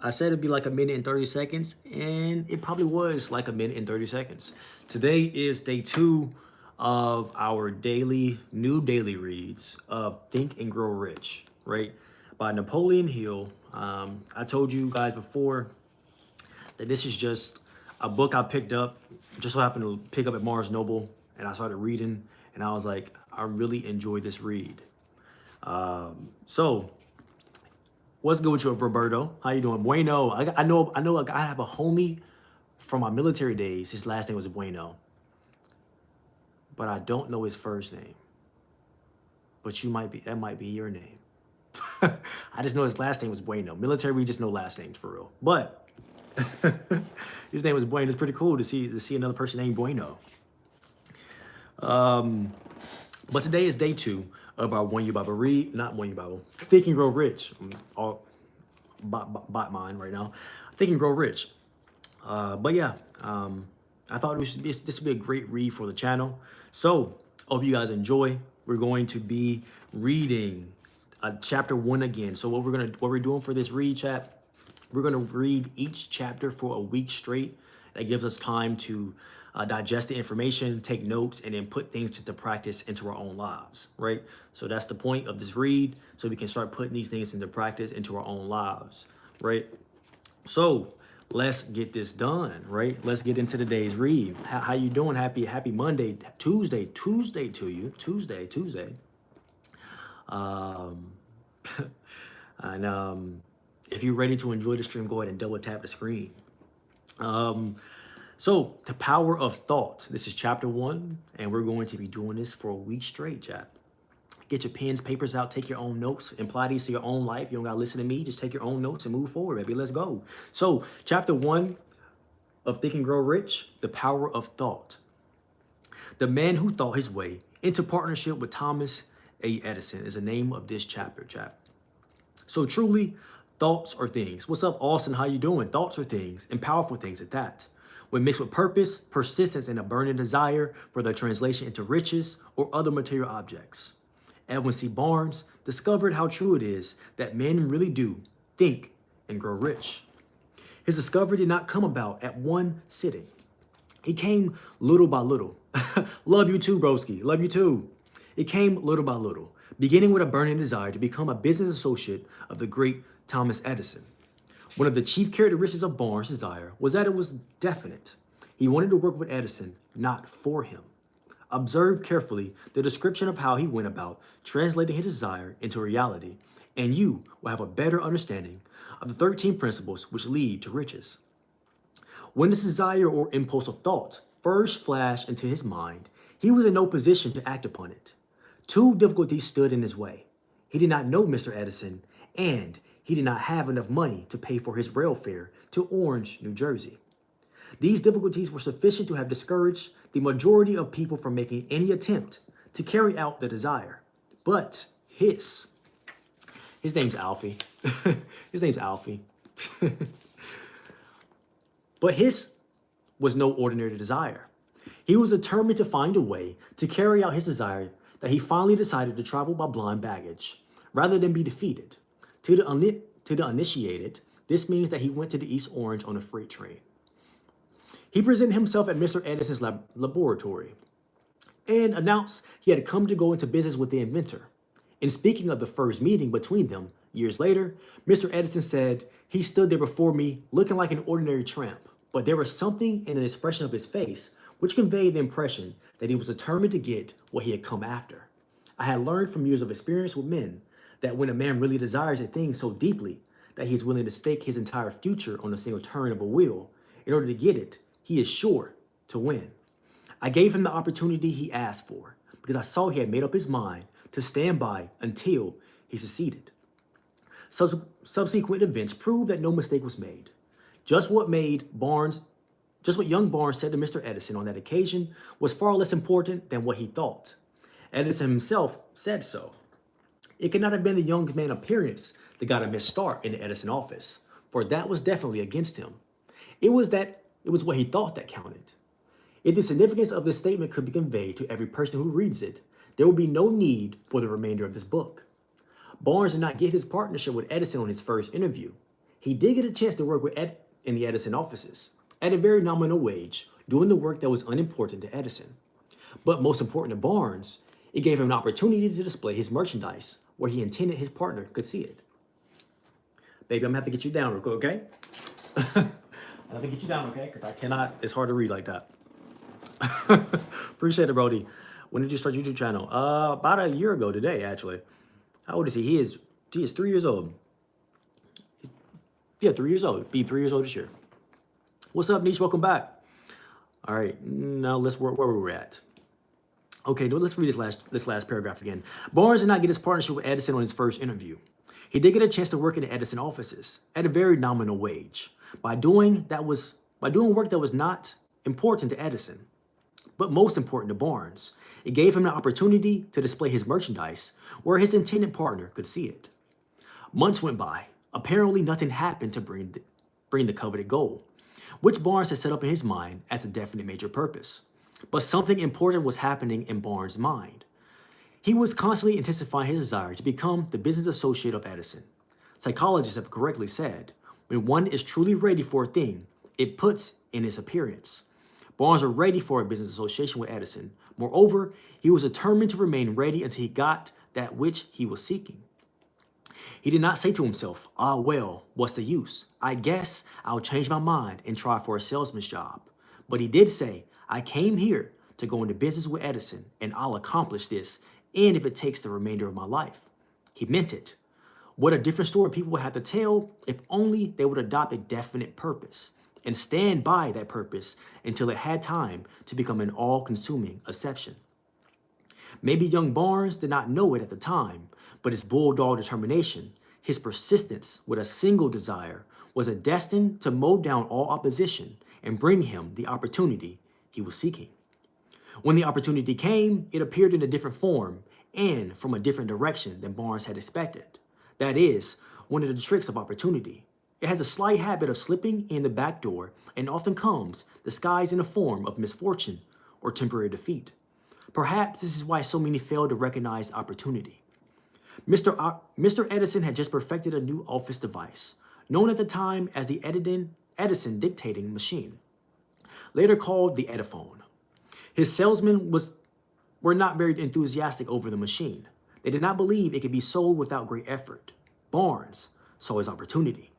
I said it'd be like a minute and 30 seconds, and it probably was like a minute and 30 seconds. Today is day 2 of our new daily reads of Think and Grow Rich, right? By Napoleon Hill. I told you guys before that this is just a book I picked up, just so happened to pick up at Mars Noble, and I started reading, and I was like, I really enjoyed this read. So what's good with you, Roberto? How you doing? Bueno. I know. Like, I have a homie from my military days. His last name was Bueno, but I don't know his first name. But that might be your name. I just know his last name was Bueno. Military, we just know last names for real. But his name was Bueno. It's pretty cool to see another person named Bueno. But today is day 2 of our One Year Bible read, not One Year Bible, Think and Grow Rich. I'm all bot mine right now. Think and Grow Rich. But yeah, I thought this would be a great read for the channel. So hope you guys enjoy. We're going to be reading chapter 1 again. So what we're doing for this read chat, we're gonna read each chapter for a week straight. That gives us time to digest the information, take notes, and then put things to practice into our own lives, right? So that's the point of this read, so we can start putting these things into practice into our own lives, right? So let's get this done, right? Let's get into today's read. How you doing? Happy Monday, Tuesday to you. Tuesday. Um, and if you're ready to enjoy the stream, go ahead and double tap the screen. So the power of thought. This is chapter 1, and we're going to be doing this for a week straight, chat. Get your pens, papers out, take your own notes, apply these to your own life. You don't gotta listen to me, just take your own notes and move forward, baby. Let's go. So chapter 1 of Think and Grow Rich, the power of thought. The man who thought his way into partnership with Thomas A. Edison is the name of this chapter, chat. So truly, thoughts are things. What's up, Austin? How you doing? Thoughts are things, and powerful things at that. When mixed with purpose, persistence, and a burning desire for their translation into riches or other material objects. Edwin C. Barnes discovered how true it is that men really do think and grow rich. His discovery did not come about at one sitting. It came little by little. Love you too, broski. Love you too. It came little by little, beginning with a burning desire to become a business associate of the great Thomas Edison. One of the chief characteristics of Barnes' desire was that it was definite. He wanted to work with Edison, not for him. Observe carefully the description of how he went about translating his desire into reality, and you will have a better understanding of the 13 principles which lead to riches. When this desire or impulse of thought first flashed into his mind, he was in no position to act upon it. Two difficulties stood in his way. He did not know Mr. Edison, and he did not have enough money to pay for his rail fare to Orange, New Jersey. These difficulties were sufficient to have discouraged the majority of people from making any attempt to carry out the desire. But his name's Alfie. His name's Alfie. But his was no ordinary desire. He was determined to find a way to carry out his desire that he finally decided to travel by blind baggage rather than be defeated. To the uninitiated, this means that he went to the East Orange on a freight train. He presented himself at Mr. Edison's laboratory and announced he had come to go into business with the inventor. In speaking of the first meeting between them years later, Mr. Edison said, "He stood there before me looking like an ordinary tramp, but there was something in the expression of his face which conveyed the impression that he was determined to get what he had come after. I had learned from years of experience with men that when a man really desires a thing so deeply that he is willing to stake his entire future on a single turn of a wheel, in order to get it, he is sure to win. I gave him the opportunity he asked for because I saw he had made up his mind to stand by until he succeeded. Subsequent events proved that no mistake was made. Just what young Barnes said to Mr. Edison on that occasion was far less important than what he thought. Edison himself said so. It could not have been the young man's appearance that got a misstart in the Edison office, for that was definitely against him. It was what he thought that counted. If the significance of this statement could be conveyed to every person who reads it, there would be no need for the remainder of this book. Barnes did not get his partnership with Edison on his first interview. He did get a chance to work with Ed in the Edison offices at a very nominal wage, doing the work that was unimportant to Edison. But most important to Barnes, it gave him an opportunity to display his merchandise where he intended his partner could see it. Baby, I'm gonna have to get you down real quick, okay? I have to get you down, okay? Because I cannot, it's hard to read like that. Appreciate it, Brody. When did you start YouTube channel? About a year ago today, actually. How old is he? He is 3 years old. Yeah, 3 years old. Be 3 years old this year. What's up, Niche? Welcome back. All right, now let's where we're at. Okay, let's read this last paragraph again. Barnes did not get his partnership with Edison on his first interview. He did get a chance to work in the Edison offices at a very nominal wage by doing work that was not important to Edison, but most important to Barnes. It gave him an opportunity to display his merchandise where his intended partner could see it. Months went by. Apparently, nothing happened to bring the coveted goal, which Barnes had set up in his mind as a definite major purpose. But something important was happening in Barnes' mind. He was constantly intensifying his desire to become the business associate of Edison. Psychologists have correctly said, when one is truly ready for a thing, it puts in its appearance. Barnes was ready for a business association with Edison. Moreover, he was determined to remain ready until he got that which he was seeking. He did not say to himself, well, what's the use? I guess I'll change my mind and try for a salesman's job. But he did say, I came here to go into business with Edison, and I'll accomplish this, and if it takes the remainder of my life. He meant it. What a different story people would have to tell if only they would adopt a definite purpose and stand by that purpose until it had time to become an all-consuming obsession. Maybe young Barnes did not know it at the time, but his bulldog determination, his persistence with a single desire, was destined to mow down all opposition and bring him the opportunity he was seeking. When the opportunity came, it appeared in a different form and from a different direction than Barnes had expected. That is, one of the tricks of opportunity. It has a slight habit of slipping in the back door and often comes disguised in the form of misfortune or temporary defeat. Perhaps this is why so many fail to recognize opportunity. Mr. Edison had just perfected a new office device, known at the time as the Edison dictating machine, later called the Ediphone. His salesmen were not very enthusiastic over the machine. They did not believe it could be sold without great effort. Barnes saw his opportunity.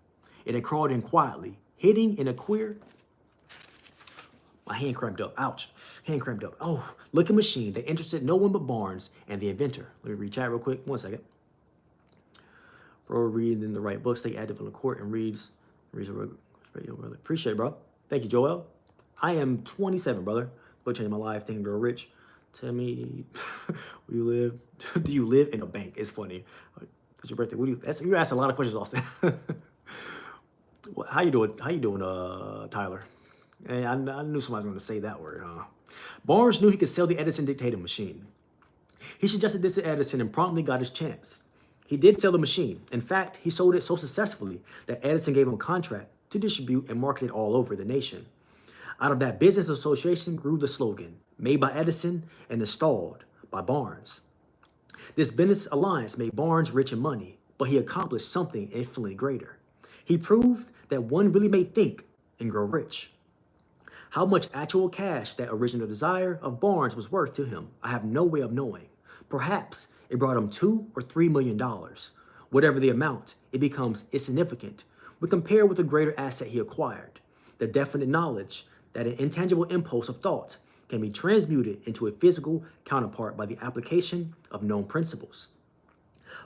It had crawled in quietly, hiding in a queer... My hand cramped up. Ouch. Hand cramped up. Oh, looking machine that interested no one but Barnes and the inventor. Let me read chat real quick. 1 second. Bro, reading the right book, stay active in the court, and reads radio, brother. Appreciate it, bro. Thank you, Joel. I am 27, brother. Go change my life. Thinking real rich. Tell me, where you live? Do you live in a bank? It's funny. It's your birthday. You asked a lot of questions, Austin. How you doing? Tyler? Hey, I knew somebody was going to say that word, huh? Barnes knew he could sell the Edison dictating machine. He suggested this to Edison and promptly got his chance. He did sell the machine. In fact, he sold it so successfully that Edison gave him a contract to distribute and market it all over the nation. Out of that business association grew the slogan, made by Edison and installed by Barnes. This business alliance made Barnes rich in money, but he accomplished something infinitely greater. He proved that one really may think and grow rich. How much actual cash that original desire of Barnes was worth to him, I have no way of knowing. Perhaps it brought him $2 or $3 million. Whatever the amount, it becomes insignificant when compared with the greater asset he acquired, the definite knowledge that an intangible impulse of thought can be transmuted into a physical counterpart by the application of known principles.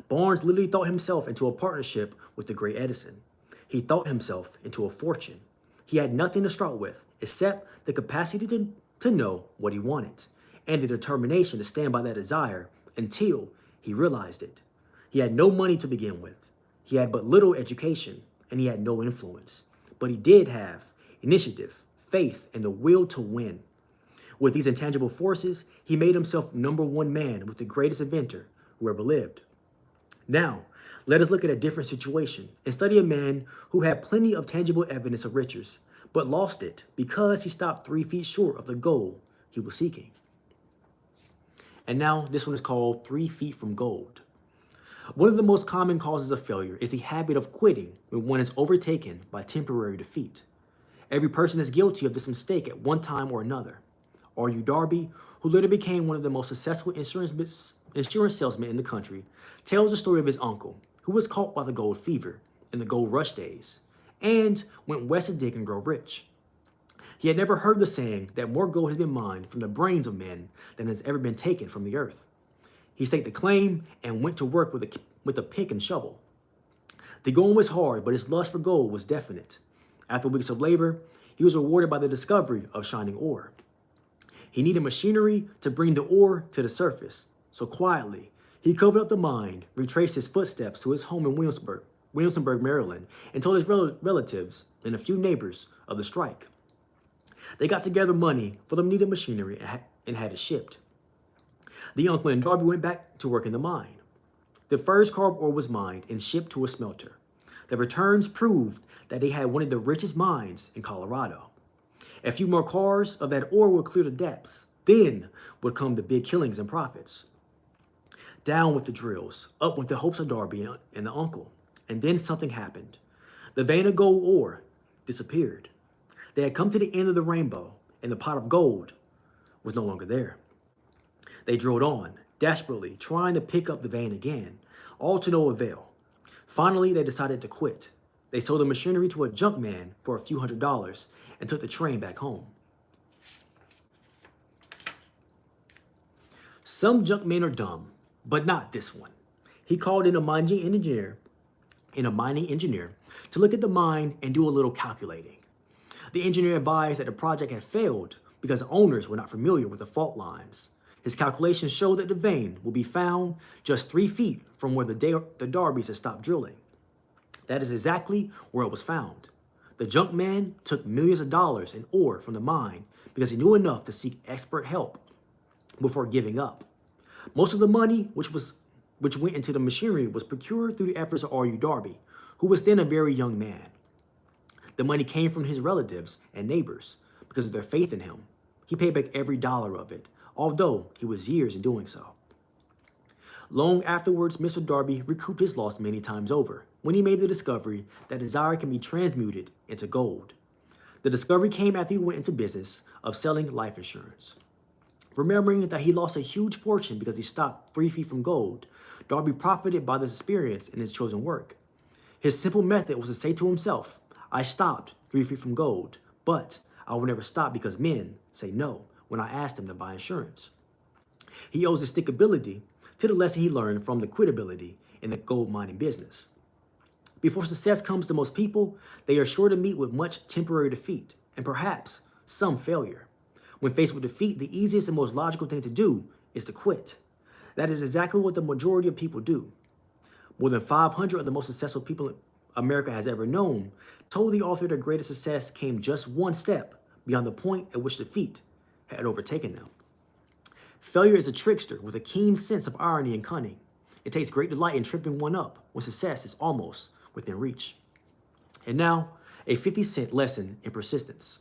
Barnes literally thought himself into a partnership with the great Edison. He thought himself into a fortune. He had nothing to start with except the capacity to know what he wanted and the determination to stand by that desire until he realized it. He had no money to begin with. He had but little education and he had no influence. But he did have initiative, faith, and the will to win. With these intangible forces, he made himself #1 man with the greatest inventor who ever lived. Now, let us look at a different situation and study a man who had plenty of tangible evidence of riches, but lost it because he stopped 3 feet short of the goal he was seeking. And now this one is called 3 Feet from Gold. One of the most common causes of failure is the habit of quitting when one is overtaken by temporary defeat. Every person is guilty of this mistake at one time or another. R.U. Darby, who later became one of the most successful insurance salesmen in the country, tells the story of his uncle, who was caught by the gold fever in the gold rush days and went west to dig and grow rich. He had never heard the saying that more gold has been mined from the brains of men than has ever been taken from the earth. He staked the claim and went to work with a pick and shovel. The going was hard, but his lust for gold was definite. After weeks of labor, he was rewarded by the discovery of shining ore. He needed machinery to bring the ore to the surface, so quietly, he covered up the mine, retraced his footsteps to his home in Williamsonburg, Maryland, and told his relatives and a few neighbors of the strike. They got together money for the needed machinery and had it shipped. The uncle and Darby went back to work in the mine. The first car of ore was mined and shipped to a smelter. The returns proved that they had one of the richest mines in Colorado. A few more cars of that ore would clear the depths. Then would come the big killings and profits. Down with the drills, up with the hopes of Darby and the uncle. And then something happened. The vein of gold ore disappeared. They had come to the end of the rainbow, and the pot of gold was no longer there. They drilled on, desperately trying to pick up the vein again, all to no avail. Finally, they decided to quit. They sold the machinery to a junk man for a few $100s and took the train back home. Some junk men are dumb, but not this one. He called in a mining engineer to look at the mine and do a little calculating. The engineer advised that the project had failed because the owners were not familiar with the fault lines. His calculations showed that the vein will be found just 3 feet from where the Darbys had stopped drilling. That is exactly where it was found. The junk man took millions of dollars in ore from the mine because he knew enough to seek expert help before giving up. Most of the money which went into the machinery was procured through the efforts of R.U. Darby, who was then a very young man. The money came from his relatives and neighbors because of their faith in him. He paid back every dollar of it, although he was years in doing so. Long afterwards, Mr. Darby recouped his loss many times over when he made the discovery that desire can be transmuted into gold. The discovery came after he went into business of selling life insurance. Remembering that he lost a huge fortune because he stopped 3 feet from gold, Darby profited by this experience in his chosen work. His simple method was to say to himself, I stopped 3 feet from gold, but I will never stop because men say no when I ask them to buy insurance. He owes his stickability to the lesson he learned from the quitability in the gold mining business. Before success comes to most people, they are sure to meet with much temporary defeat and perhaps some failure. When faced with defeat, the easiest and most logical thing to do is to quit. That is exactly what the majority of people do. More than 500 of the most successful people America has ever known told the author their greatest success came just one step beyond the point at which defeat had overtaken them. Failure is a trickster with a keen sense of irony and cunning. It takes great delight in tripping one up when success is almost within reach. And now, a 50-cent lesson in persistence.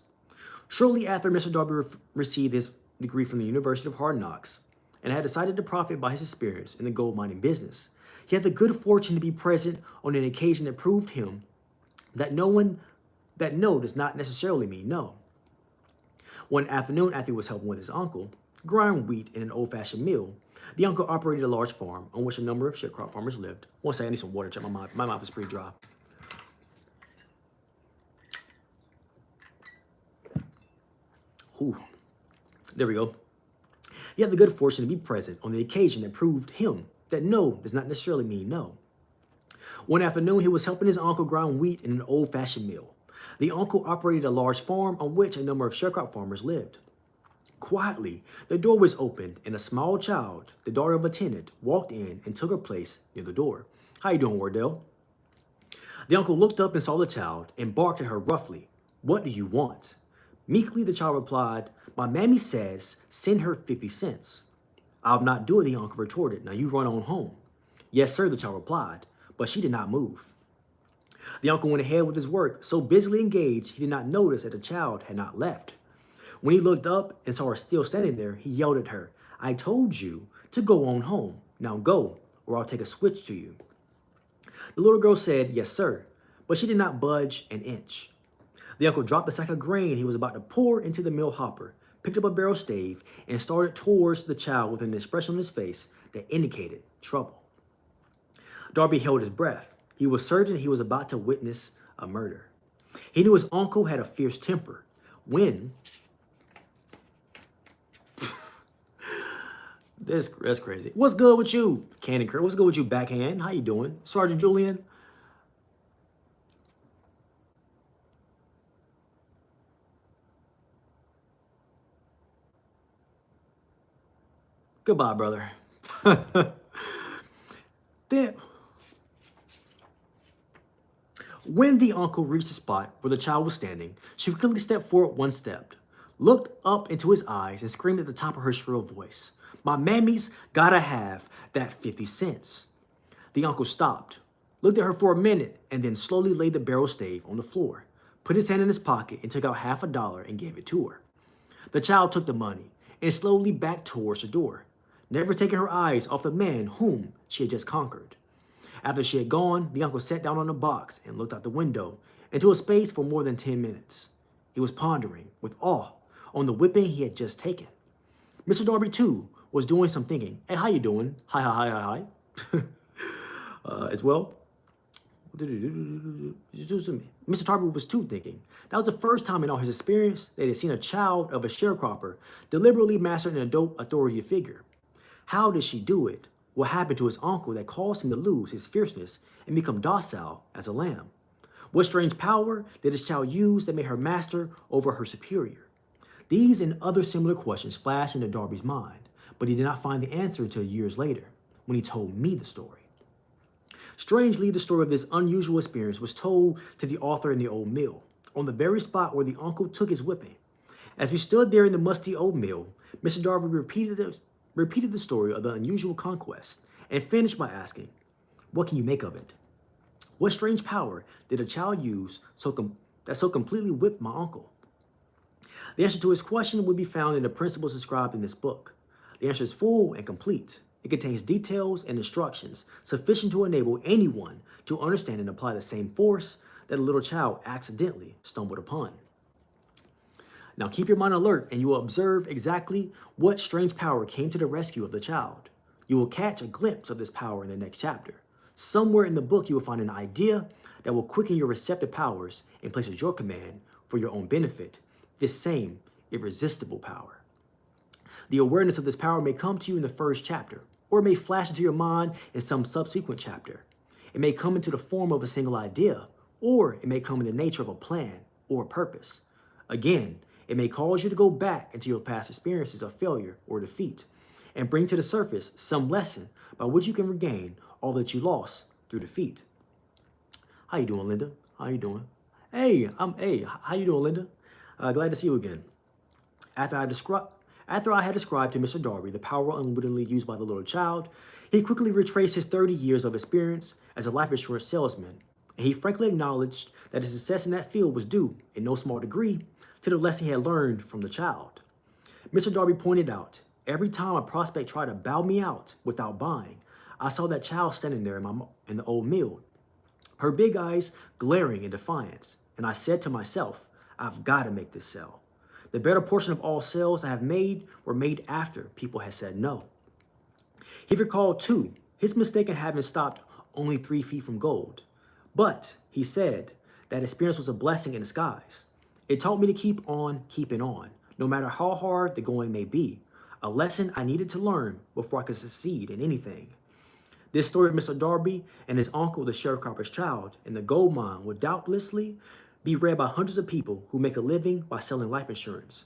Shortly after Mr. Darby received his degree from the University of Hard Knocks and had decided to profit by his experience in the gold mining business, he had the good fortune to be present on an occasion that proved him that no does not necessarily mean no. One afternoon, after he was helping with his uncle grind wheat in an old-fashioned mill, the uncle operated a large farm on which a number of sharecrop farmers lived. One second, I need some water. Check my mouth is pretty dry. Ooh, there we go. He had the good fortune to be present on the occasion that proved him that no does not necessarily mean no. One afternoon, he was helping his uncle grind wheat in an old-fashioned mill. The uncle operated a large farm on which a number of sharecrop farmers lived. Quietly, the door was opened and a small child, the daughter of a tenant, walked in and took her place near the door. How you doing, Wardell? The uncle looked up and saw the child and barked at her roughly. What do you want? Meekly, the child replied, my mammy says, send her 50 cents. I'll not do it, the uncle retorted. Now you run on home. Yes, sir, the child replied, but she did not move. The uncle went ahead with his work, so busily engaged he did not notice that the child had not left. When he looked up and saw her still standing there, he yelled at her, I told you to go on home. Now go, or I'll take a switch to you. The little girl said, yes, sir, but she did not budge an inch. The uncle dropped the sack of grain he was about to pour into the mill hopper, picked up a barrel stave, and started towards the child with an expression on his face that indicated trouble. Darby held his breath. He was certain he was about to witness a murder. He knew his uncle had a fierce temper. When that's crazy. What's good with you, Cannon Kerr? What's good with you, backhand? How you doing, Sergeant Julian? Goodbye, brother. Then, when the uncle reached the spot where the child was standing, she quickly stepped forward one step, looked up into his eyes, and screamed at the top of her shrill voice, "My mammy's gotta have that 50 cents. The uncle stopped, looked at her for a minute, and then slowly laid the barrel stave on the floor, put his hand in his pocket, and took out $50 and gave it to her. The child took the money and slowly backed towards the door, never taking her eyes off the man whom she had just conquered. After she had gone, the uncle sat down on a box and looked out the window into a space for more than 10 minutes. He was pondering with awe on the whipping he had just taken. Mr. Darby, too, was doing some thinking. Hey, how you doing? Hi, hi, hi, hi, hi. As well. Mr. Darby was too thinking. That was the first time in all his experience that he had seen a child of a sharecropper deliberately master an adult authority figure. How did she do it? What happened to his uncle that caused him to lose his fierceness and become docile as a lamb? What strange power did his child use that made her master over her superior? These and other similar questions flashed into Darby's mind, but he did not find the answer until years later, when he told me the story. Strangely, the story of this unusual experience was told to the author in the old mill, on the very spot where the uncle took his whipping. As we stood there in the musty old mill, Mr. Darby repeated the story of the unusual conquest and finished by asking, "What can you make of it? What strange power did a child use that so completely whipped my uncle?" The answer to his question would be found in the principles described in this book. The answer is full and complete. It contains details and instructions sufficient to enable anyone to understand and apply the same force that a little child accidentally stumbled upon. Now keep your mind alert and you will observe exactly what strange power came to the rescue of the child. You will catch a glimpse of this power in the next chapter. Somewhere in the book you will find an idea that will quicken your receptive powers and place at your command for your own benefit, this same irresistible power. The awareness of this power may come to you in the first chapter, or it may flash into your mind in some subsequent chapter. It may come into the form of a single idea, or it may come in the nature of a plan or a purpose. Again, it may cause you to go back into your past experiences of failure or defeat and bring to the surface some lesson by which you can regain all that you lost through defeat. How you doing, Linda? How you doing? Hey, how you doing, Linda? Glad to see you again. After I had described to Mr. Darby the power unwittingly used by the little child, he quickly retraced his 30 years of experience as a life insurance salesman, and he frankly acknowledged that his success in that field was due, in no small degree, to the lesson he had learned from the child. Mr. Darby pointed out, every time a prospect tried to bow me out without buying, I saw that child standing there in the old mill, her big eyes glaring in defiance, and I said to myself, I've got to make this sell. The better portion of all sales I have made were made after people had said no. He recalled, too, his mistake in having stopped only 3 feet from gold. But, he said, that experience was a blessing in disguise. It taught me to keep on keeping on, no matter how hard the going may be, a lesson I needed to learn before I could succeed in anything. This story of Mr. Darby and his uncle, the sharecropper's child, in the gold mine would doubtlessly be read by hundreds of people who make a living by selling life insurance.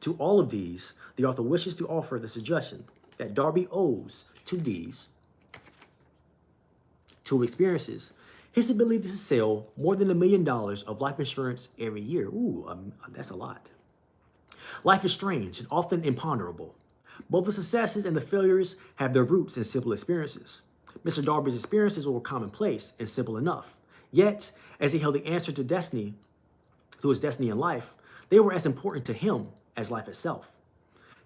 To all of these, the author wishes to offer the suggestion that Darby owes to these two experiences his ability to sell more than $1 million of life insurance every year. Ooh, that's a lot. Life is strange and often imponderable. Both the successes and the failures have their roots in simple experiences. Mr. Darby's experiences were commonplace and simple enough. Yet, as he held the answer to his destiny in life, they were as important to him as life itself.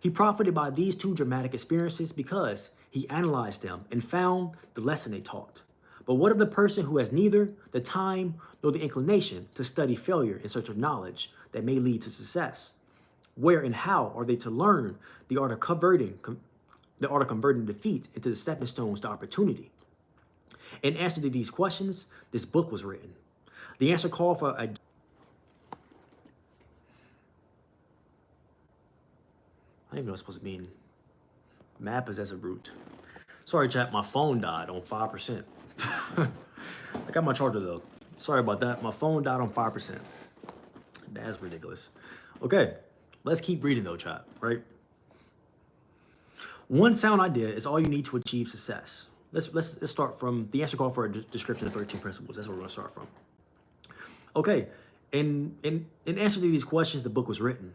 He profited by these two dramatic experiences because He analyzed them and found the lesson they taught. But what of the person who has neither the time nor the inclination to study failure in search of knowledge that may lead to success? Where and how are they to learn the art of converting defeat into the stepping stones to opportunity? In answer to these questions, this book was written. The answer called for a I don't even know what's supposed to mean. Map is as a root. Sorry, chat, my phone died on 5%. I got my charger though. Sorry about that. My phone died on 5%. That's ridiculous. Okay, let's keep reading though, chat, right? One sound idea is all you need to achieve success. Let's start from the answer call for a description of 13 principles. That's where we're gonna start from. Okay, in answer to these questions, the book was written.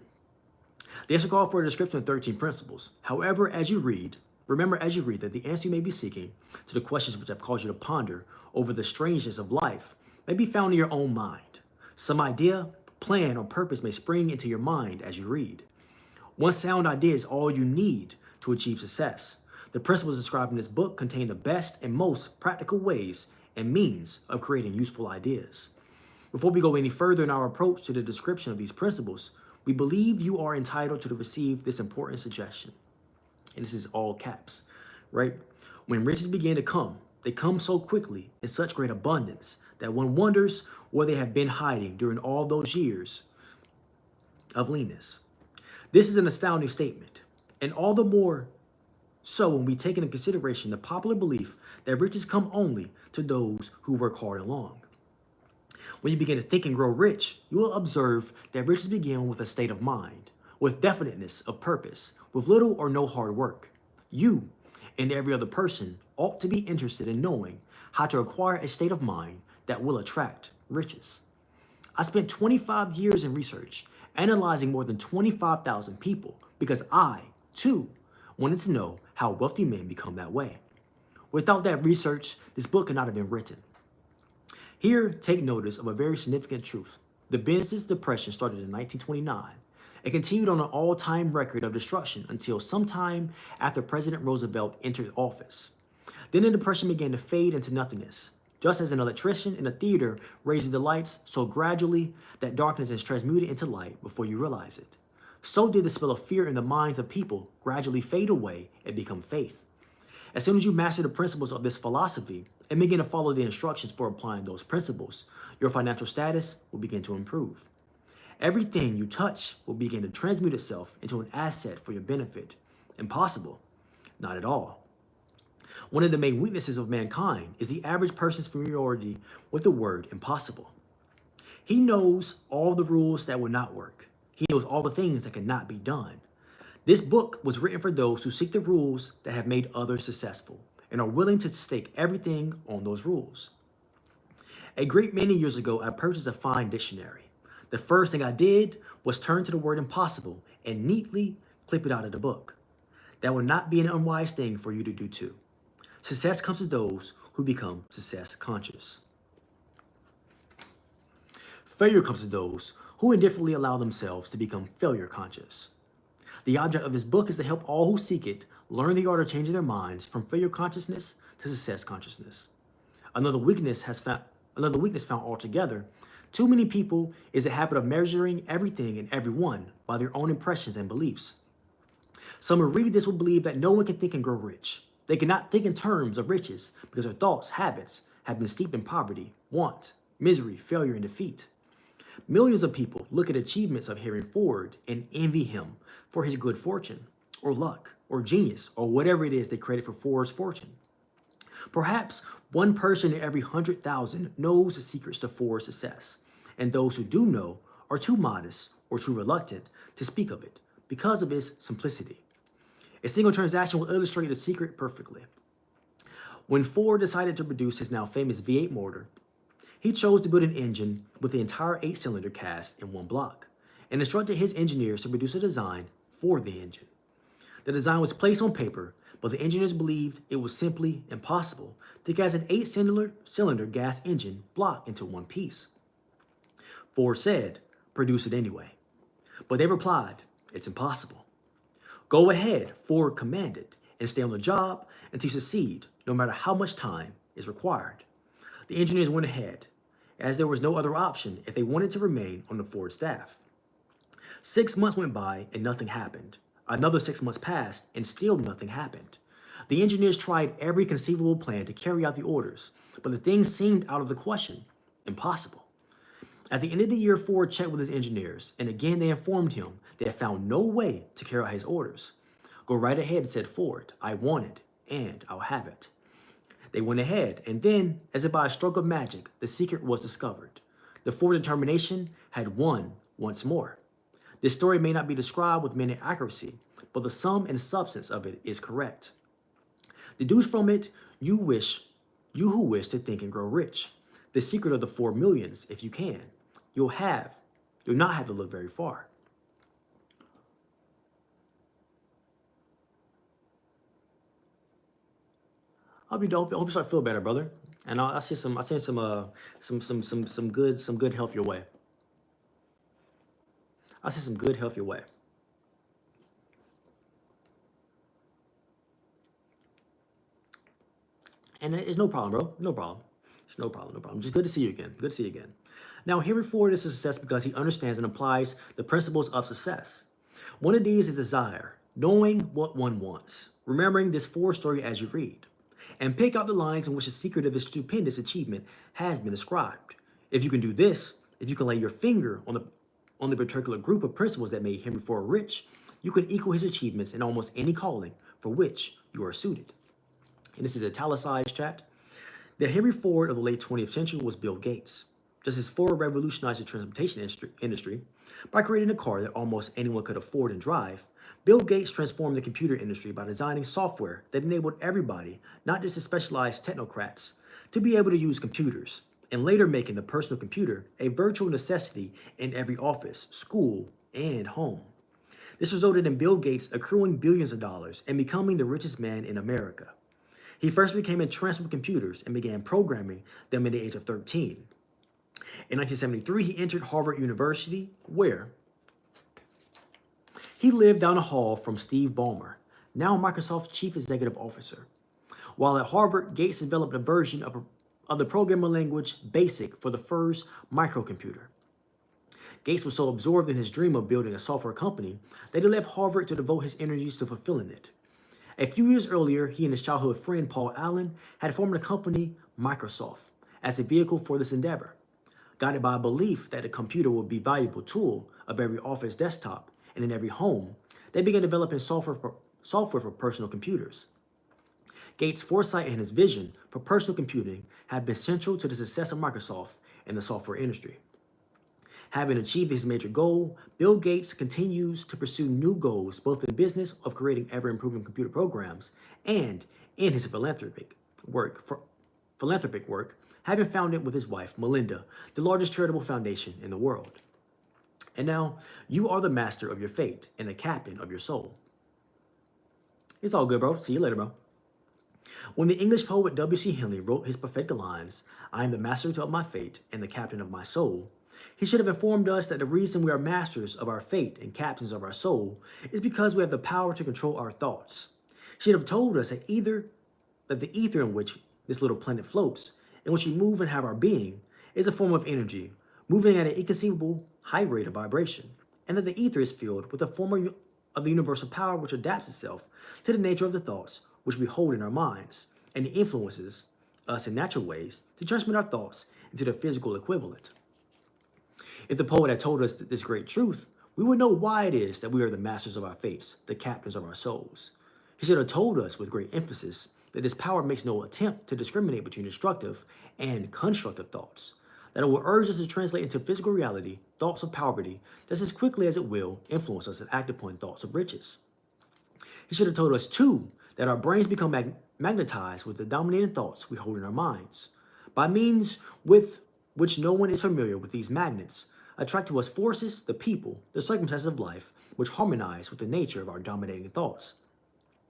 The answer called for a description of 13 principles. However, as you read, remember as you read that the answer you may be seeking to the questions which have caused you to ponder over the strangeness of life may be found in your own mind. Some idea, plan, or purpose may spring into your mind as you read. One sound idea is all you need to achieve success. The principles described in this book contain the best and most practical ways and means of creating useful ideas. Before we go any further in our approach to the description of these principles, we believe you are entitled to receive this important suggestion. And this is all caps, right? When riches begin to come, they come so quickly in such great abundance that one wonders where they have been hiding during all those years of leanness. This is an astounding statement, and all the more so when we take into consideration the popular belief that riches come only to those who work hard and long. When you begin to think and grow rich, you will observe that riches begin with a state of mind, with definiteness of purpose, with little or no hard work. You and every other person ought to be interested in knowing how to acquire a state of mind that will attract riches. I spent 25 years in research, analyzing more than 25,000 people because I, too, wanted to know how wealthy men become that way. Without that research, this book could not have been written. Here, take notice of a very significant truth. The business depression started in 1929. It continued on an all-time record of destruction until sometime after President Roosevelt entered office. Then the depression began to fade into nothingness. Just as an electrician in a theater raises the lights so gradually that darkness is transmuted into light before you realize it, so did the spell of fear in the minds of people gradually fade away and become faith. As soon as you master the principles of this philosophy and begin to follow the instructions for applying those principles, your financial status will begin to improve. Everything you touch will begin to transmute itself into an asset for your benefit. Impossible? Not at all. One of the main weaknesses of mankind is the average person's familiarity with the word impossible. He knows all the rules that will not work. He knows all the things that cannot be done. This book was written for those who seek the rules that have made others successful and are willing to stake everything on those rules. A great many years ago, I purchased a fine dictionary. The first thing I did was turn to the word impossible and neatly clip it out of the book. That would not be an unwise thing for you to do too. Success comes to those who become success conscious. Failure comes to those who indifferently allow themselves to become failure conscious. The object of this book is to help all who seek it learn the art of changing their minds from failure consciousness to success consciousness. Another weakness found altogether, too many people is a habit of measuring everything and everyone by their own impressions and beliefs. Some who read this will believe that no one can think and grow rich. They cannot think in terms of riches because their thoughts, habits have been steeped in poverty, want, misery, failure, and defeat. Millions of people look at achievements of Henry Ford and envy him for his good fortune, or luck, or genius, or whatever it is they credit for Ford's fortune. Perhaps one person in every 100,000 knows the secrets to Ford's success, and those who do know are too modest or too reluctant to speak of it because of its simplicity. A single transaction will illustrate the secret perfectly. When Ford decided to produce his now famous V8 motor, he chose to build an engine with the entire 8-cylinder cast in one block and instructed his engineers to produce a design for the engine. The design was placed on paper, but the engineers believed it was simply impossible to cast an 8-cylinder gas engine block into one piece. Ford said, "Produce it anyway." But they replied, "It's impossible." "Go ahead," Ford commanded, and stay on the job until you succeed, no matter how much time is required. The engineers went ahead, as there was no other option if they wanted to remain on the Ford staff. 6 months went by and nothing happened. Another 6 months passed and still nothing happened. The engineers tried every conceivable plan to carry out the orders, but the thing seemed out of the question, impossible. At the end of the year, Ford checked with his engineers, and again they informed him they had found no way to carry out his orders. Go right ahead, said Ford. I want it, and I'll have it. They went ahead, and then, as if by a stroke of magic, the secret was discovered. The Ford determination had won once more. This story may not be described with many accuracy, but the sum and substance of it is correct. Deduce from it, you who wish to think and grow rich. The secret of the 4 millions, if you can. You'll not have to look very far. I hope you start to feel better, brother. And I send some good health your way. I send some good health your way. And it's no problem, bro. No problem. It's no problem, no problem. Just good to see you again. Good to see you again. Now, Henry Ford is a success because he understands and applies the principles of success. One of these is desire, knowing what one wants, remembering this Ford story as you read, and pick out the lines in which the secret of his stupendous achievement has been ascribed. If you can do this, if you can lay your finger on the particular group of principles that made Henry Ford rich, you can equal his achievements in almost any calling for which you are suited. And this is italicized, chat. The Henry Ford of the late 20th century was Bill Gates. Just as Ford revolutionized the transportation industry by creating a car that almost anyone could afford and drive, Bill Gates transformed the computer industry by designing software that enabled everybody, not just the specialized technocrats, to be able to use computers, and later making the personal computer a virtual necessity in every office, school, and home. This resulted in Bill Gates accruing billions of dollars and becoming the richest man in America. He first became entranced with computers and began programming them at the age of 13. In 1973, he entered Harvard University, where he lived down the hall from Steve Ballmer, now Microsoft's chief executive officer. While at Harvard, Gates developed a version of the programming language BASIC for the first microcomputer. Gates was so absorbed in his dream of building a software company that he left Harvard to devote his energies to fulfilling it. A few years earlier, he and his childhood friend Paul Allen had formed the company Microsoft as a vehicle for this endeavor. Guided by a belief that a computer would be a valuable tool of every office desktop and in every home, they began developing software for personal computers. Gates' foresight and his vision for personal computing have been central to the success of Microsoft in the software industry. Having achieved his major goal, Bill Gates continues to pursue new goals both in business of creating ever-improving computer programs and in his philanthropic work, having founded with his wife, Melinda, the largest charitable foundation in the world. And now, you are the master of your fate and the captain of your soul. It's all good, bro. See you later, bro. When the English poet W.C. Henley wrote his prophetic lines, I am the master of my fate and the captain of my soul, he should have informed us that the reason we are masters of our fate and captains of our soul is because we have the power to control our thoughts. He should have told us that the ether in which this little planet floats, in which we move and have our being, is a form of energy, moving at an inconceivable high rate of vibration, and that the ether is filled with a form of the universal power which adapts itself to the nature of the thoughts which we hold in our minds, and influences us in natural ways to transmit our thoughts into their physical equivalent. If the poet had told us this great truth, we would know why it is that we are the masters of our fates, the captains of our souls. He should have told us with great emphasis that this power makes no attempt to discriminate between destructive and constructive thoughts, that it will urge us to translate into physical reality thoughts of poverty just as quickly as it will influence us and act upon thoughts of riches. He should have told us, too, that our brains become magnetized with the dominating thoughts we hold in our minds. By means with which no one is familiar with, these magnets attract to us forces, the people, the circumstances of life, which harmonize with the nature of our dominating thoughts.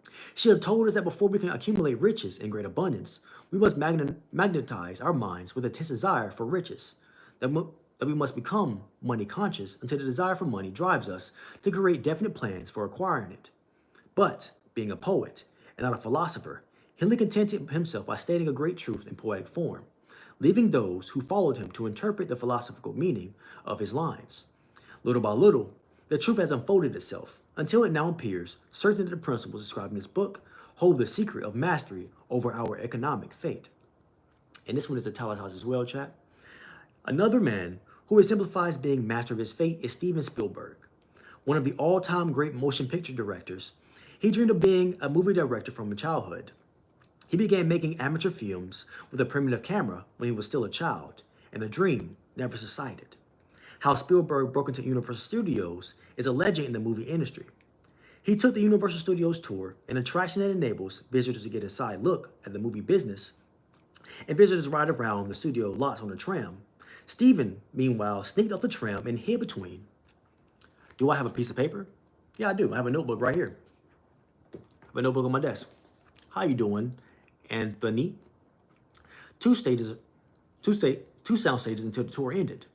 He should have told us that before we can accumulate riches in great abundance, we must magnetize our minds with intense desire for riches, that we must become money conscious until the desire for money drives us to create definite plans for acquiring it. But, being a poet, and not a philosopher, he only contented himself by stating a great truth in poetic form, leaving those who followed him to interpret the philosophical meaning of his lines. Little by little, the truth has unfolded itself until it now appears certain that the principles described in this book hold the secret of mastery over our economic fate. And this one is italicized as well, chat. Another man who exemplifies being master of his fate is Steven Spielberg, one of the all-time great motion picture directors. He dreamed of being a movie director from childhood. He began making amateur films with a primitive camera when he was still a child, and the dream never subsided. How Spielberg broke into Universal Studios is a legend in the movie industry. He took the Universal Studios tour, an attraction that enables visitors to get a side look at the movie business, and visitors ride around the studio lots on a tram. Steven, meanwhile, sneaked up the tram and hid between. Do I have a piece of paper? Yeah, I do. I have a notebook right here. I have a notebook on my desk. How you doing, Anthony? Two sound stages until the tour ended.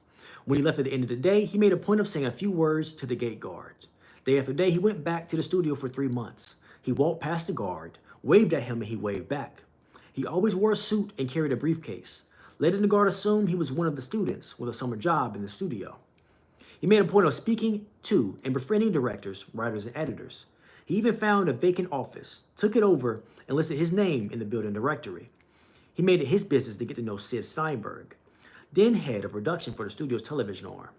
When he left at the end of the day, he made a point of saying a few words to the gate guard. Day after day, he went back to the studio for 3 months. He walked past the guard, waved at him, and he waved back. He always wore a suit and carried a briefcase, letting the guard assume he was one of the students with a summer job in the studio. He made a point of speaking to and befriending directors, writers, and editors. He even found a vacant office, took it over, and listed his name in the building directory. He made it his business to get to know Sid Steinberg, then head of production for the studio's television arm.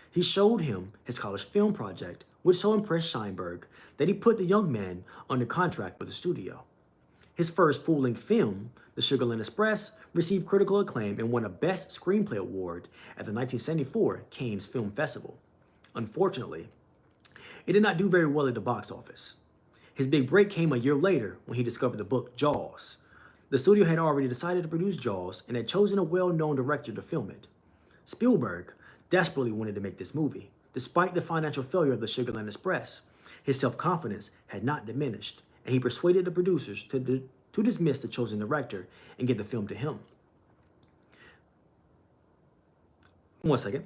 He showed him his college film project, which so impressed Steinberg that he put the young man under contract with the studio. His first full-length film, The Sugar Land Express, received critical acclaim and won a Best Screenplay Award at the 1974 Cannes Film Festival. Unfortunately, it did not do very well at the box office. His big break came a year later when he discovered the book Jaws. The studio had already decided to produce Jaws and had chosen a well-known director to film it. Spielberg desperately wanted to make this movie. Despite the financial failure of The Sugar Land Express, his self-confidence had not diminished, and he persuaded the producers to dismiss the chosen director and give the film to him. One second.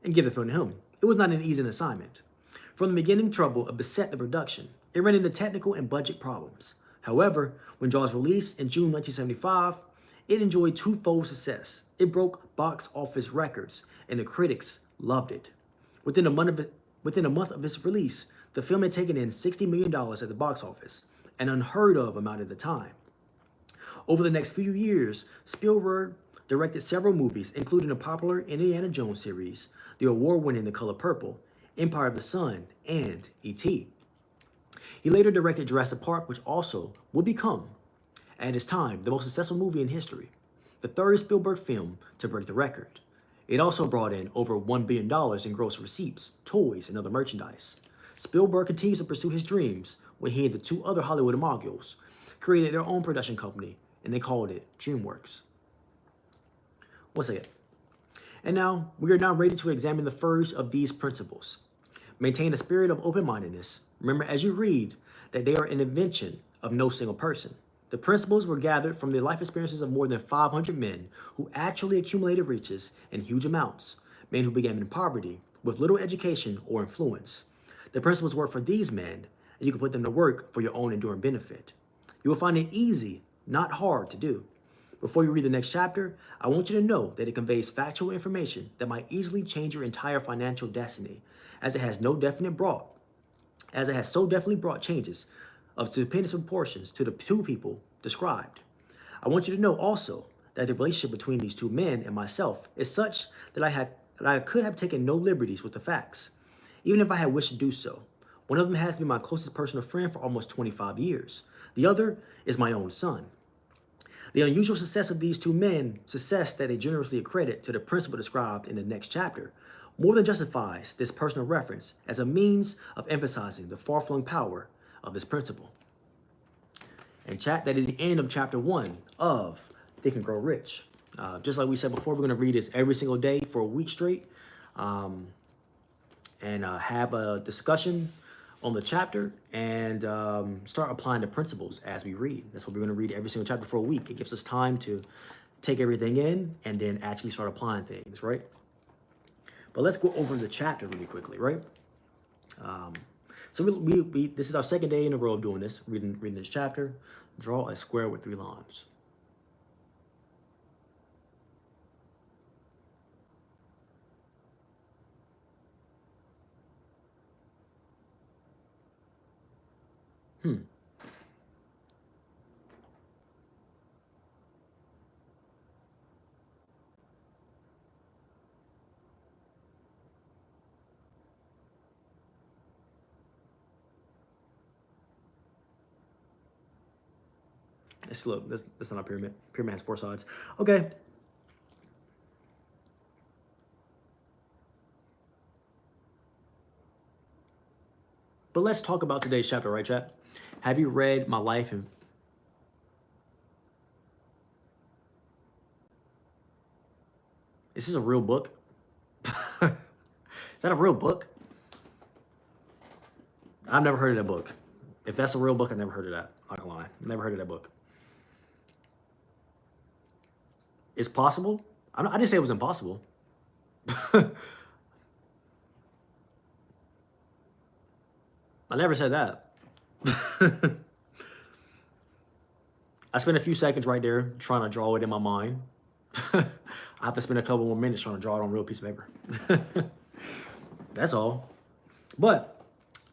And give the film to him. It was not an easy assignment. From the beginning, trouble beset the production. It ran into technical and budget problems. However, when Jaws released in June 1975, it enjoyed twofold success. It broke box office records, and the critics loved it. Within a month of its release, the film had taken in $60 million at the box office, an unheard of amount at the time. Over the next few years, Spielberg directed several movies, including the popular Indiana Jones series, the award-winning The Color Purple, Empire of the Sun, and E.T. He later directed Jurassic Park, which also would become, at its time, the most successful movie in history, the third Spielberg film to break the record. It also brought in over $1 billion in gross receipts, toys, and other merchandise. Spielberg continues to pursue his dreams when he and the two other Hollywood moguls created their own production company, and they called it DreamWorks. One second. And now, we are now ready to examine the first of these principles. Maintain a spirit of open-mindedness. Remember as you read that they are an invention of no single person. The principles were gathered from the life experiences of more than 500 men who actually accumulated riches in huge amounts, men who began in poverty with little education or influence. The principles work for these men, and you can put them to work for your own enduring benefit. You will find it easy, not hard to do. Before you read the next chapter, I want you to know that it conveys factual information that might easily change your entire financial destiny, as it has so definitely brought changes of stupendous proportions to the two people described. I want you to know also that the relationship between these two men and myself is such that I could have taken no liberties with the facts, even if I had wished to do so. One of them has been my closest personal friend for almost 25 years. The other is my own son. The unusual success of these two men, success that they generously accredit to the principle described in the next chapter, more than justifies this personal reference as a means of emphasizing the far-flung power of this principle. And chat, that is the end of chapter 1 of Think and Grow Rich. Just like we said before, we're going to read this every single day for a week straight, and have a discussion on the chapter and start applying the principles as we read. That's what we're going to read every single chapter for a week. It gives us time to take everything in and then actually start applying things, right? But let's go over the chapter really quickly, right? So this is our second day in a row of doing this, reading this chapter. Draw a square with 3 lines. Let's look. That's not a pyramid. Pyramid has 4 sides. Okay. But let's talk about today's chapter, right, chat? Have you read My Life in... Is this a real book? Is that a real book? I've never heard of that book. If that's a real book, I've never heard of that. Not gonna lie. Never heard of that book. It's possible? I didn't say it was impossible. I never said that. I spent a few seconds right there trying to draw it in my mind. I have to spend a couple more minutes trying to draw it on a real piece of paper. That's all. But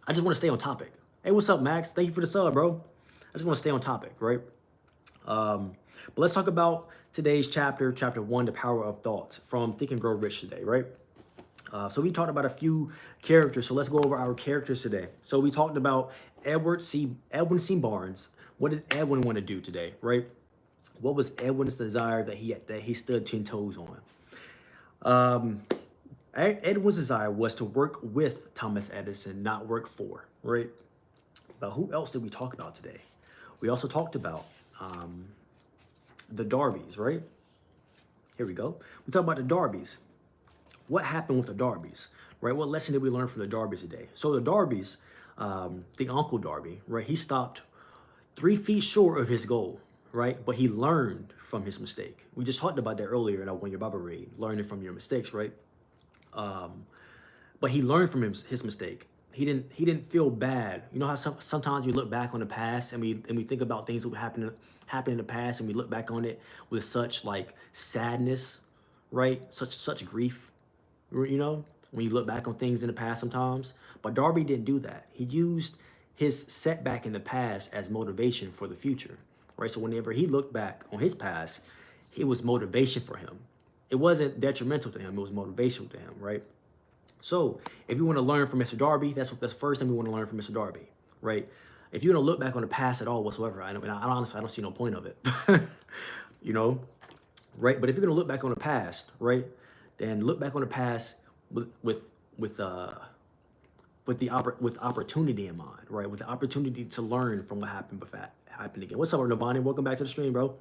I just want to stay on topic. Hey, what's up, Max? Thank you for the sub, bro. I just want to stay on topic, right? But let's talk about today's chapter 1, The Power of Thought, from Think and Grow Rich today, right? So we talked about a few characters, so let's go over our characters today. So we talked about Edwin C. Barnes. What did Edwin want to do today, right? What was Edwin's desire that he stood 10 toes on? Edwin's desire was to work with Thomas Edison, not work for, right? But who else did we talk about today? We also talked about the Darbys, right? Here we go. We talked about the Darbys. What happened with the Darbys, right? What lesson did we learn from the Darbys today? So the Darbys, the Uncle Darby, right? He stopped 3 feet short of his goal, right? But he learned from his mistake. We just talked about that earlier in our When Your Bible read, learning from your mistakes, right? But he learned from his mistake. He didn't feel bad. You know how sometimes we look back on the past and we think about things that happened in the past, and we look back on it with such like sadness, right? Such grief, you know, when you look back on things in the past sometimes. But Darby didn't do that. He used his setback in the past as motivation for the future, right? So whenever he looked back on his past, it was motivation for him. It wasn't detrimental to him. It was motivational to him, right? So if you want to learn from Mr. Darby, that's the first thing we want to learn from Mr. Darby, right? If you want to look back on the past at all whatsoever, I honestly, I don't see no point of it, you know, right? But if you're going to look back on the past, right, then look back on the past with opportunity in mind, right? With the opportunity to learn from what happened again. What's up, Navani? Welcome back to the stream, bro.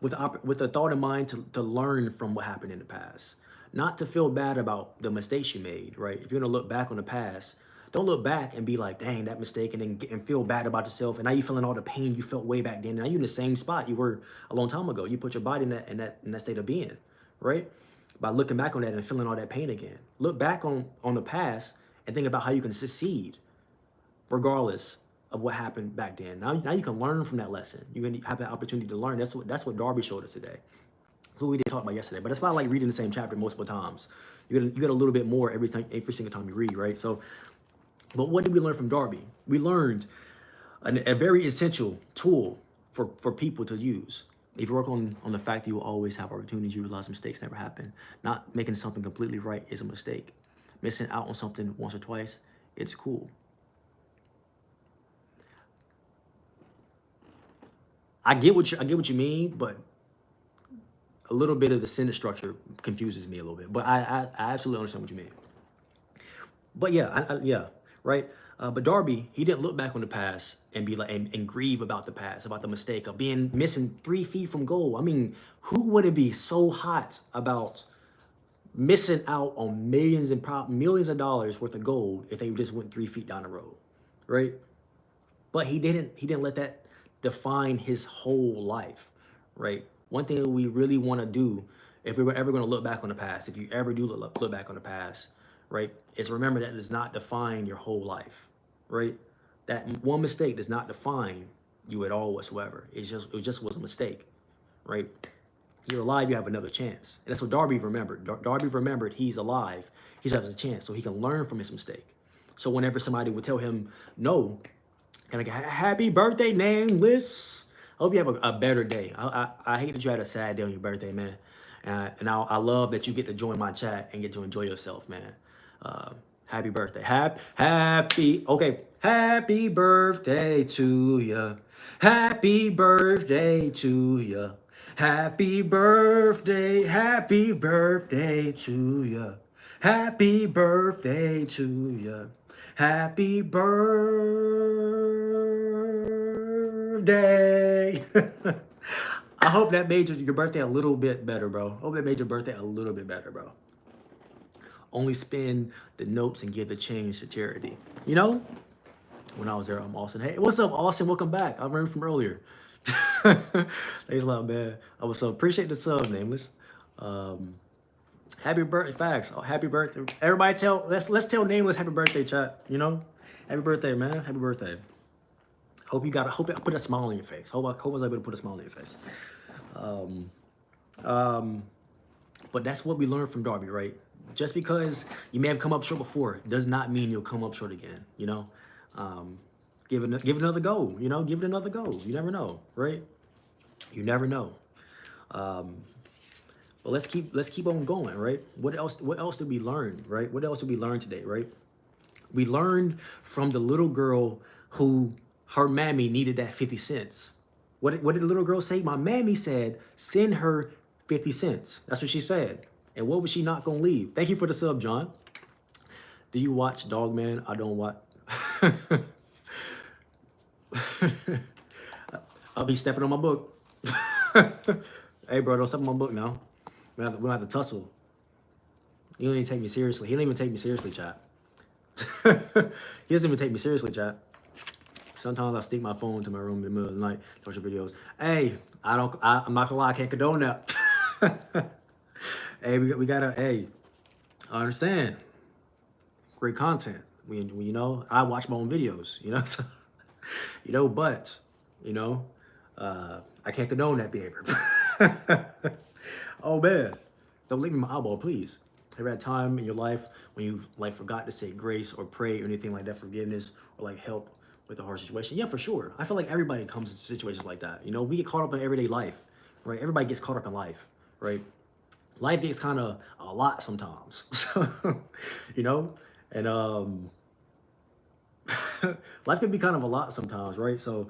With the thought in mind to learn from what happened in the past, not to feel bad about the mistakes you made, right? If you're gonna look back on the past, don't look back and be like, dang, that mistake, and feel bad about yourself. And now you're feeling all the pain you felt way back then. Now you're in the same spot you were a long time ago. You put your body in that state of being, right? By looking back on that and feeling all that pain again. Look back on the past and think about how you can succeed regardless of what happened back then. Now you can learn from that lesson. You're gonna have the opportunity to learn. That's what Darby showed us today. That's what we did talk about yesterday. But that's why I like reading the same chapter multiple times. You get a little bit more every single time you read, right? So, but what did we learn from Darby? We learned a very essential tool for people to use. If you work on the fact that you will always have opportunities, you realize mistakes never happen. Not making something completely right is a mistake. Missing out on something once or twice, it's cool. I get what you mean, but a little bit of the sentence structure confuses me a little bit. But I absolutely understand what you mean. But yeah, yeah, right. But Darby, he didn't look back on the past and be like and grieve about the past, about the mistake of being missing 3 feet from goal. I mean, who wouldn't be so hot about missing out on millions of dollars worth of gold if they just went 3 feet down the road, right? But he didn't let that define his whole life, right? One thing that we really want to do, if we were ever going to look back on the past, if you ever do look back on the past, right, is remember that it does not define your whole life, right? That one mistake does not define you at all whatsoever. It just was a mistake, right? You're alive, you have another chance. And that's what Darby remembered. Darby remembered he's alive, he has a chance, so he can learn from his mistake. So whenever somebody would tell him no, kind of happy birthday, Nameless. I hope you have a better day. I hate that you had a sad day on your birthday, man. And I love that you get to join my chat and get to enjoy yourself, man. Happy birthday. Happy birthday to ya. Happy birthday to ya. Happy birthday to ya. Happy birthday to ya. Happy birthday. I hope that made your birthday a little bit better, bro. Hope that made your birthday a little bit better, bro. Only spend the notes and give the change to charity. You know, when I was there, I'm Austin. Hey, what's up, Austin? Welcome back. I remember from earlier. Thanks a lot, man. I was so appreciate the sub, Nameless. Happy birthday, facts. Oh, happy birthday. Everybody let's tell Nameless happy birthday, chat. You know? Happy birthday, man. Happy birthday. Hope I put a smile on your face. Hope I was able to put a smile on your face. But that's what we learned from Darby, right? Just because you may have come up short before does not mean you'll come up short again, you know? Give it another go, you know? Give it another go. You never know, right? You never know. But let's keep on going, right? What else did we learn, right? What else did we learn today, right? We learned from the little girl who her mammy needed that 50 cents. What did the little girl say? My mammy said, send her 50 cents. That's what she said. And what was she not gonna leave? Thank you for the sub, John. Do you watch Dogman? I don't watch. I'll be stepping on my book. Hey, bro, don't step on my book now. We don't have to tussle. You don't even take me seriously. He don't even take me seriously, chat. He doesn't even take me seriously, chat. Sometimes I stick my phone to my room in the middle of the night, watch your videos. Hey, I'm not gonna lie, I can't condone that. Hey, we gotta, hey, I understand. Great content. You know, I watch my own videos, you know, so, you know, but, you know, I can't condone that behavior. Oh man, don't leave me my eyeball, please. Ever had time in your life when you like forgot to say grace or pray or anything like that, forgiveness or like help with a hard situation? Yeah, for sure. I feel like everybody comes into situations like that. You know, we get caught up in everyday life, right? Everybody gets caught up in life, right? Life gets kind of a lot sometimes, you know, and life can be kind of a lot sometimes, right? So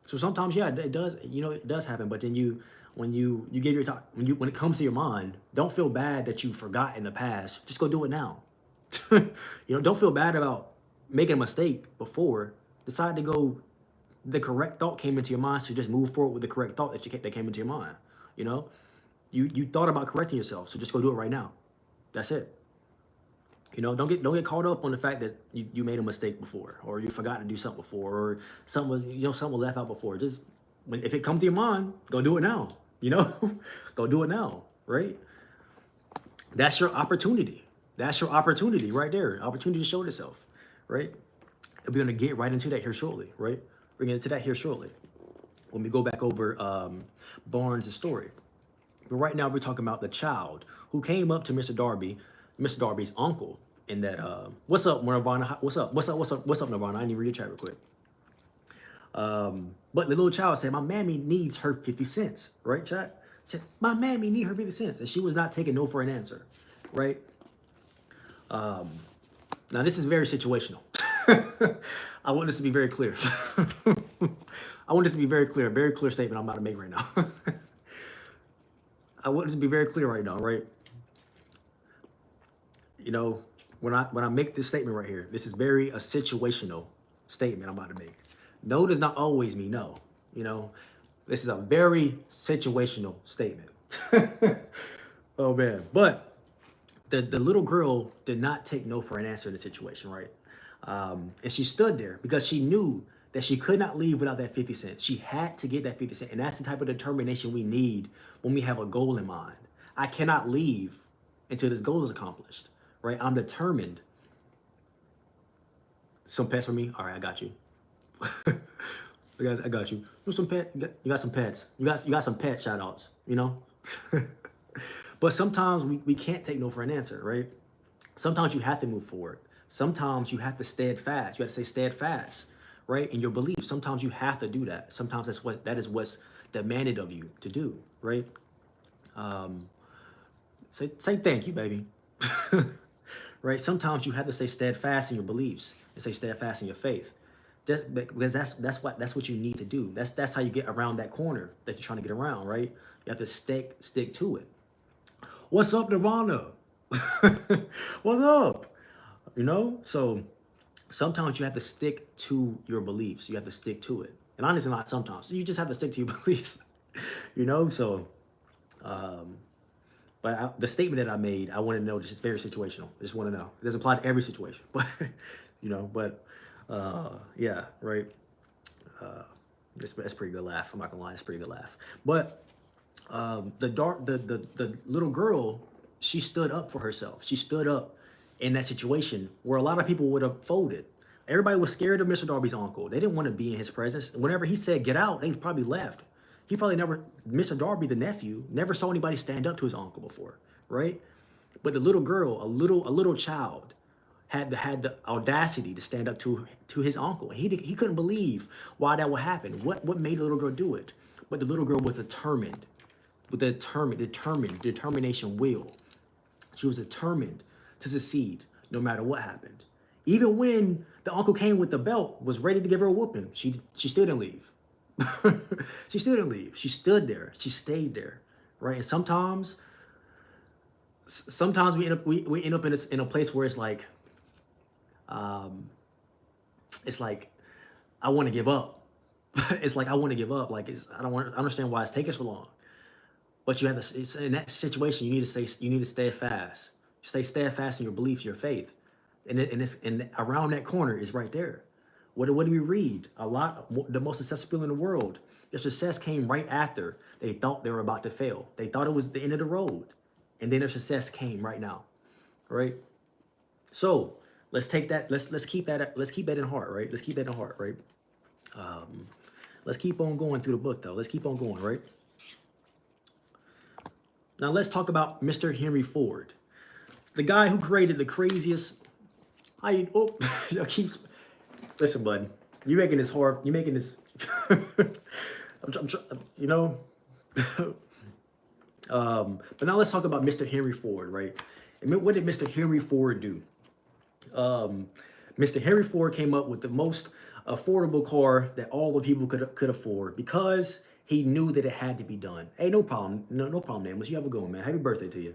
sometimes, yeah, it does, you know, it does happen. But then when you give your time, when it comes to your mind, don't feel bad that you forgot in the past. Just go do it now. You know, don't feel bad about making a mistake before. Decide to go. The correct thought came into your mind, so just move forward with the correct thought that came into your mind. You know, you thought about correcting yourself, so just go do it right now. That's it. You know, don't get caught up on the fact that you made a mistake before, or you forgot to do something before, or something was left out before. Just if it comes to your mind, go do it now. You know, go do it now, right? That's your opportunity. That's your opportunity right there. Opportunity to show itself, right? And we're gonna get right into that here shortly, right? We're gonna get into that here shortly when we go back over Barnes' story. But right now we're talking about the child who came up to Mr. Darby's uncle, in that what's up, Nirvana? What's up, Nirvana? I need to read your chat real quick. But the little child said, my mammy needs her 50 cents, right, chat? Said, my mammy need her 50 cents. And she was not taking no for an answer, right? Now this is very situational. I want this to be very clear. I want this to be very clear, very clear statement I'm about to make right now. I want this to be very clear right now, right? You know, when I make this statement right here, this is very a situational statement I'm about to make. No does not always mean no. You know, this is a very situational statement. Oh man, but the little girl did not take no for an answer in the situation, right? And she stood there because she knew that she could not leave without that 50 cents. She had to get that 50 cents. And that's the type of determination we need when we have a goal in mind. I cannot leave until this goal is accomplished, right? I'm determined Some pets for me? All right, I got you. I got you. Some pet. You got some pets. You got some pet shout outs, you know? But sometimes we can't take no for an answer, right? Sometimes you have to move forward. Sometimes you have to steadfast. You have to stay steadfast, right? In your beliefs. Sometimes you have to do that. Sometimes that is what's demanded of you to do, right? Say thank you, baby. Right? Sometimes you have to stay steadfast in your beliefs and stay steadfast in your faith. Because that's what you need to do. That's how you get around that corner that you're trying to get around, right? You have to stick to it. What's up, Nirvana? What's up? You know? So sometimes you have to stick to your beliefs. You have to stick to it. And honestly, not sometimes. You just have to stick to your beliefs. You know? So the statement that I made, I want to know this is very situational. I just want to know. It doesn't apply to every situation, but you know, yeah, right. That's pretty good laugh. I'm not gonna lie, it's a pretty good laugh. But the little girl, she stood up for herself. She stood up in that situation where a lot of people would have folded. Everybody was scared of Mr. Darby's uncle. They didn't want to be in his presence. Whenever he said get out, they probably left. He probably never, Mr. Darby, the nephew, never saw anybody stand up to his uncle before, right? But the little girl, a little child, had the audacity to stand up to his uncle. He couldn't believe why that would happen. What made the little girl do it? But the little girl was determined, with determination will. She was determined to succeed no matter what happened. Even when the uncle came with the belt, was ready to give her a whooping, she still didn't leave. She still didn't leave. She stood there. She stayed there, right? And sometimes we end up in a place where it's like I want to give up. It's like I want to give up. Like I understand why it's taking so long. But you have to. It's in that situation. You need to stay fast. Stay steadfast in your beliefs, your faith, and around that corner is right there. What do we read? The most successful people in the world, their success came right after they thought they were about to fail. They thought it was the end of the road, and then their success came right now, right? So let's take that. Let's keep that in heart, right? Let's keep that in heart, right? Let's keep on going through the book, though. Let's keep on going, right? Now let's talk about Mr. Henry Ford, the guy who created the craziest. Listen, bud, you making this hard. You making this. You know. But now let's talk about Mr. Henry Ford, right? And what did Mr. Henry Ford do? Mr. Henry Ford came up with the most affordable car that all the people could afford because he knew that it had to be done. Hey, no problem. No problem, Amos. You have a good one, man. Happy birthday to you.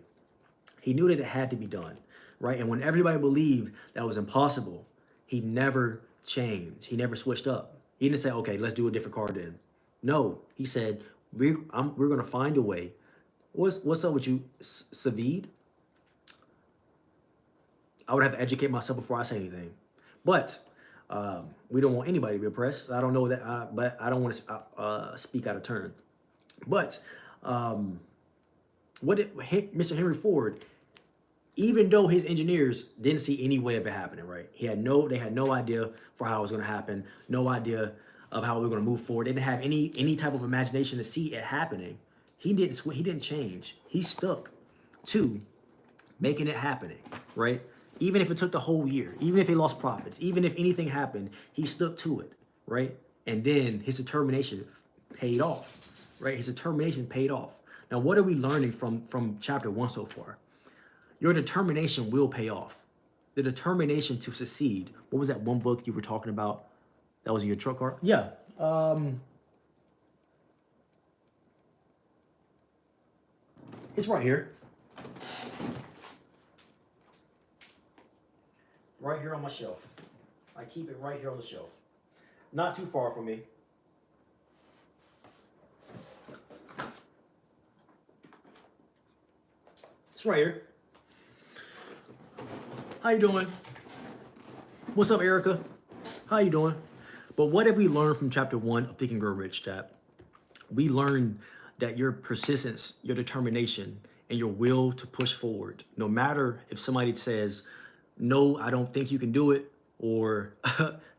He knew that it had to be done, right? And when everybody believed that was impossible, he never changed. He never switched up. He didn't say, okay, let's do a different car then. No, he said, we're going to find a way. What's up with you, Savid? I would have to educate myself before I say anything. But we don't want anybody to be oppressed. I don't know that, but I don't want to speak out of turn. But what did Mr. Henry Ford, even though his engineers didn't see any way of it happening, right? They had no idea for how it was going to happen, no idea of how we were going to move forward. They didn't have any type of imagination to see it happening. He didn't change. He stuck to making it happening, right? Even if it took the whole year, even if they lost profits, even if anything happened, he stuck to it, right? And then his determination paid off, right? His determination paid off. Now, what are we learning from chapter 1 so far? Your determination will pay off. The determination to succeed. What was that one book you were talking about? That was your truck car? Yeah. It's right here. Right here on my shelf. I keep it right here on the shelf. Not too far from me. It's right here. How you doing? What's up, Erica? How you doing? But what have we learned from chapter 1 of Think and Grow Rich, chap? We learned that your persistence, your determination, and your will to push forward, no matter if somebody says, no, I don't think you can do it, or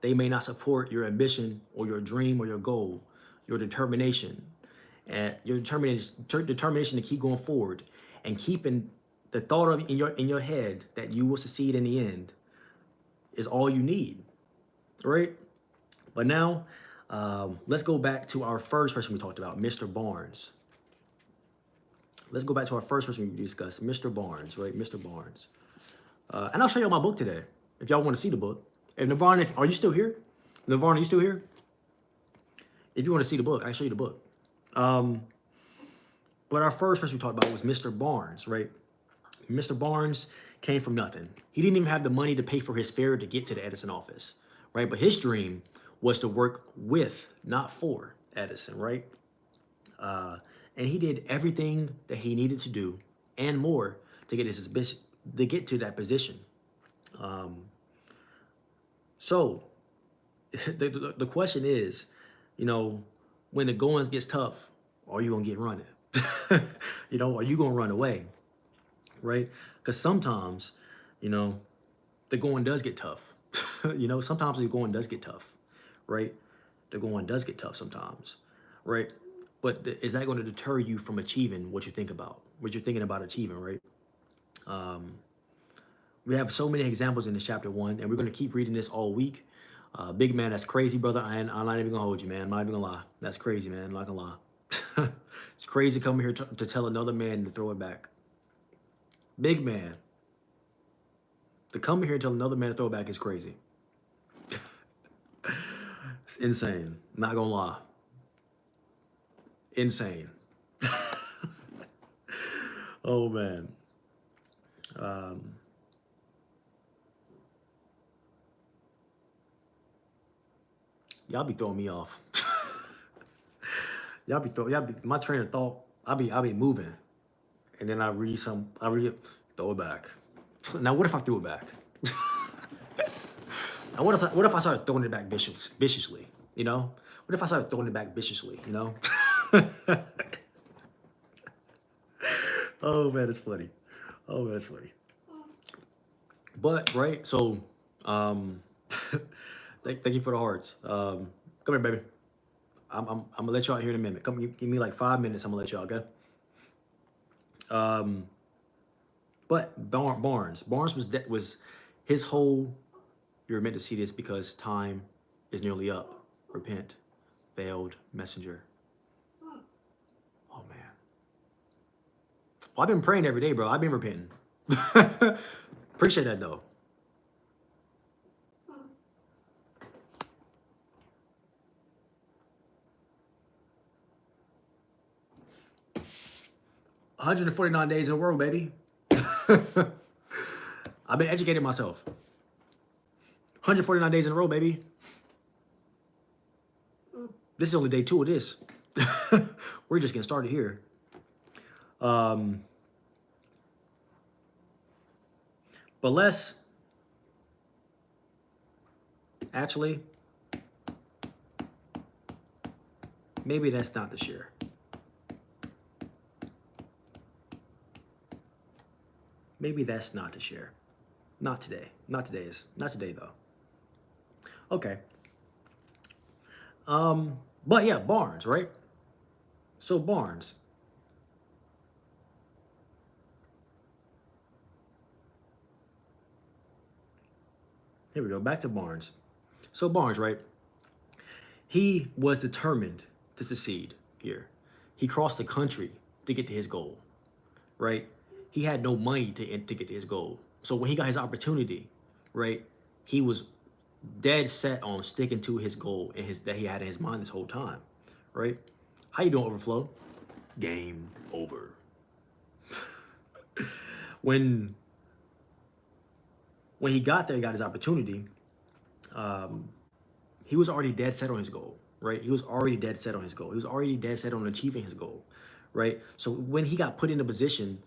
they may not support your ambition or your dream or your goal, your determination, and your determination to keep going forward and keeping the thought of in your head that you will succeed in the end is all you need, right? But now, let's go back to our first person we talked about, Mr. Barnes. Let's go back to our first person we discussed, Mr. Barnes, right? Mr. Barnes. And I'll show you my book today if y'all want to see the book. If Nirvana, are you still here? Nirvana, you still here? If you want to see the book, I'll show you the book. But our first person we talked about was Mr. Barnes, right? Mr. Barnes came from nothing. He didn't even have the money to pay for his fare to get to the Edison office, right? But his dream was to work with, not for, Edison, right? And he did everything that he needed to do and more to get to that position. So the question is, you know, when the going gets tough, are you gonna get running? You know, are you gonna run away? Right? Because sometimes, you know, the going does get tough. You know, sometimes the going does get tough, right? The going does get tough sometimes, right? But is that going to deter you from achieving what you think about, what you're thinking about achieving, right? We have so many examples in this chapter 1, and we're going to keep reading this all week. Big man, that's crazy, brother. I'm not even gonna hold you, man. I'm not even gonna lie. That's crazy, man. I'm not gonna lie. It's crazy coming here to tell another man to throw it back. Big man. To come here and tell another man to throw it back is crazy. It's insane. Not gonna lie. Insane. Oh, man. Y'all be throwing me off. y'all be my train of thought. I'll be moving, and then I read throw it back. Now what if I threw it back? Now what if I started throwing it back viciously? You know, what if I started throwing it back viciously? You know. Oh man, it's funny. Oh man, it's funny. But right, so thank you for the hearts. Come here, baby. I'm gonna let y'all out here in a minute. Come, give me like 5 minutes. I'm gonna let y'all, okay? But Barnes was his whole. You're meant to see this because time is nearly up. Repent, veiled messenger. Oh man. Well, I've been praying every day, bro. I've been repenting. Appreciate that though. "149 days in a row, baby." I've been educating myself. 149 days in a row, baby. This is only day 2 of this. We're just getting started here. But let's actually, maybe that's not the share. Maybe that's not to share. Not today. Not today though. Okay. But yeah, Barnes, right? So Barnes. Here we go. Back to Barnes. So Barnes, right? He was determined to succeed here. He crossed the country to get to his goal, right? He had no money to get to his goal. So when he got his opportunity, right, he was dead set on sticking to his goal and that he had in his mind this whole time, right? How you doing, Overflow? Game over. When he got there, he got his opportunity. He was already dead set on his goal, right? He was already dead set on his goal. He was already dead set on achieving his goal, right? So when he got put in a position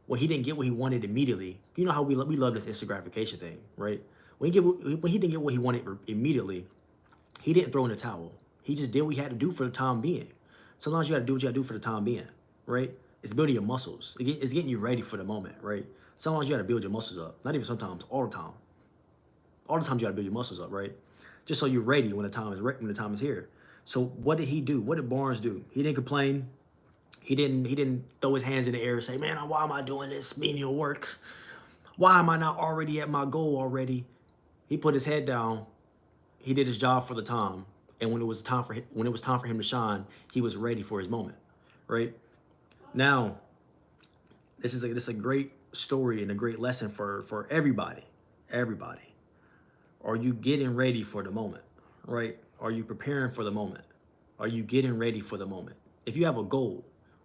when he didn't get what he wanted immediately, you know how we love this instant gratification thing, right? When he didn't get what he wanted immediately, he didn't throw in the towel. He just did what he had to do for the time being. Sometimes you got to do what you got to do for the time being, right? It's building your muscles. It's getting you ready for the moment, right? Sometimes you got to build your muscles up. Not even sometimes, all the time. All the time you gotta build your muscles up, right? Just so you're ready when the time is when the time is here. So what did he do? What did Barnes do? He didn't complain. He didn't throw his hands in the air and say, "Man, why am I doing this menial work? Why am I not already at my goal already?" He put his head down. He did his job for the time, and when it was time for him to shine, he was ready for his moment, right? Now, this is a great story and a great lesson for everybody. Everybody. Are you getting ready for the moment, right? Are you preparing for the moment? Are you getting ready for the moment? If you have a goal,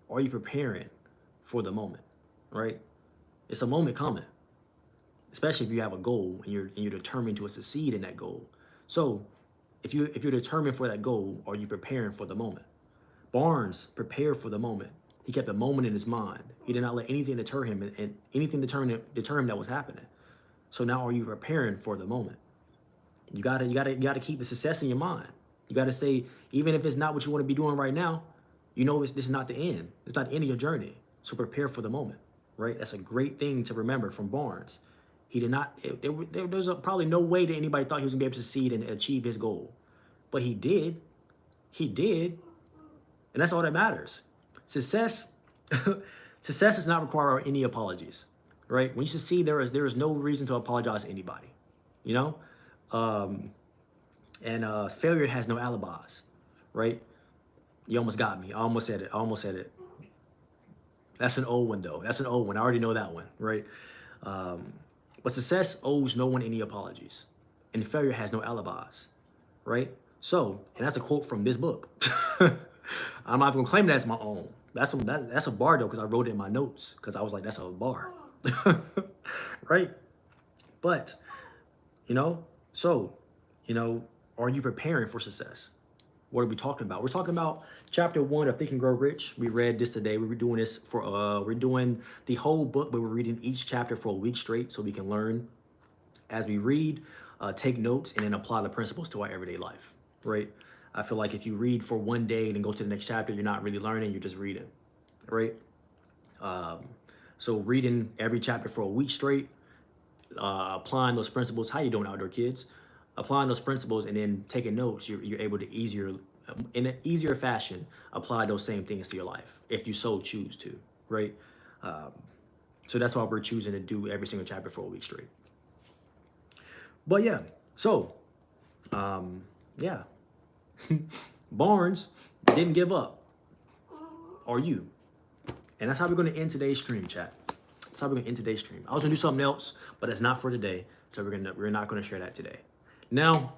are you preparing for the moment, right? It's a moment coming, especially if you have a goal and you're determined to succeed in that goal. So, if you're determined for that goal, are you preparing for the moment? Barnes prepared for the moment. He kept the moment in his mind. He did not let anything deter him and anything deter him that was happening. So now, are you preparing for the moment? You gotta keep the success in your mind. You gotta say, even if it's not what you want to be doing right now, this is not the end. It's not the end of your journey. So prepare for the moment, right? That's a great thing to remember from Barnes. He did not. There's probably no way that anybody thought he was gonna be able to succeed and achieve his goal, but he did. He did, and that's all that matters. Success, success does not require any apologies, right? When you succeed, there is no reason to apologize to anybody, you know. And failure has no alibis, right? You almost got me. I almost said it. That's an old one though. That's an old one. I already know that one, right? But success owes no one any apologies, and failure has no alibis, right? So, and that's a quote from this book. I'm not even gonna claim that as my own. That's a bar though, because I wrote it in my notes because I was like, that's a bar, right? But so, are you preparing for success? What are we talking about? We're talking about chapter 1 of Think and Grow Rich. We read this today. We're doing this we're doing the whole book, but we're reading each chapter for a week straight so we can learn as we read, take notes, and then apply the principles to our everyday life, right? I feel like if you read for one day and then go to the next chapter, you're not really learning, you're just reading, right? So reading every chapter for a week straight, applying those principles. How you doing, outdoor kids? Applying those principles and then taking notes, you're able to in an easier fashion, apply those same things to your life if you so choose to, right? So that's why we're choosing to do every single chapter for a week straight. But yeah, so yeah, Barnes didn't give up. Are you? And that's how we're going to end today's stream, chat. That's how we're going to end today's stream. I was going to do something else, but it's not for today. So we're not going to share that today. Now,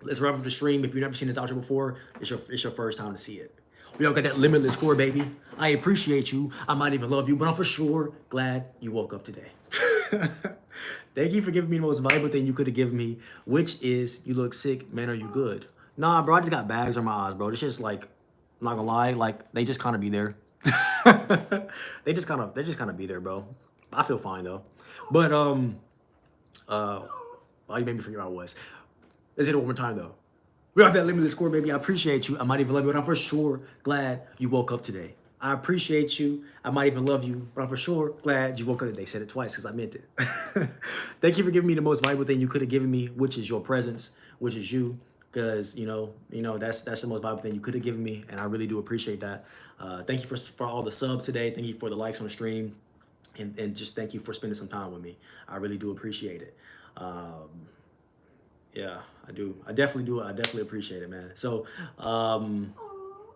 let's wrap up the stream. If you've never seen this outro before, it's your first time to see it. We all got that limitless score, baby. I appreciate you. I might even love you, but I'm for sure glad you woke up today. Thank you for giving me the most valuable thing you could have given me, which is you look sick, man. Are you good? Nah, bro. I just got bags on my eyes, bro. It's just like, I'm not gonna lie, like they just kind of be there. They just kind of be there, bro. I feel fine though. But you made me forget what I was. Let's hit it one more time though. We got that limitless score, baby. I appreciate you. I might even love you, but I'm for sure glad you woke up today. I appreciate you. I might even love you, but I'm for sure glad you woke up today. Said it twice because I meant it. Thank you for giving me the most valuable thing you could have given me, which is your presence, which is you. Because that's the most valuable thing you could have given me, and I really do appreciate that. Thank you for all the subs today. Thank you for the likes on the stream, and just thank you for spending some time with me. I really do appreciate it. Yeah, I do. I definitely do. I definitely appreciate it, man. So,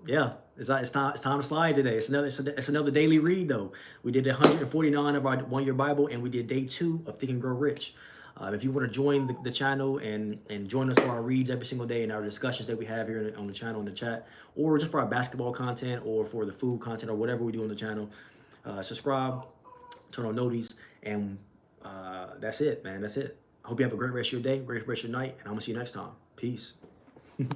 yeah, it's time to slide today. It's another daily read though. We did 149 of our 1 year Bible, and we did day 2 of Think and Grow Rich. If you want to join the channel and join us for our reads every single day and our discussions that we have here on the channel in the chat, or just for our basketball content or for the food content or whatever we do on the channel, subscribe, turn on noties, and that's it, man. That's it. I hope you have a great rest of your day, great rest of your night, and I'm gonna see you next time. Peace. Peace.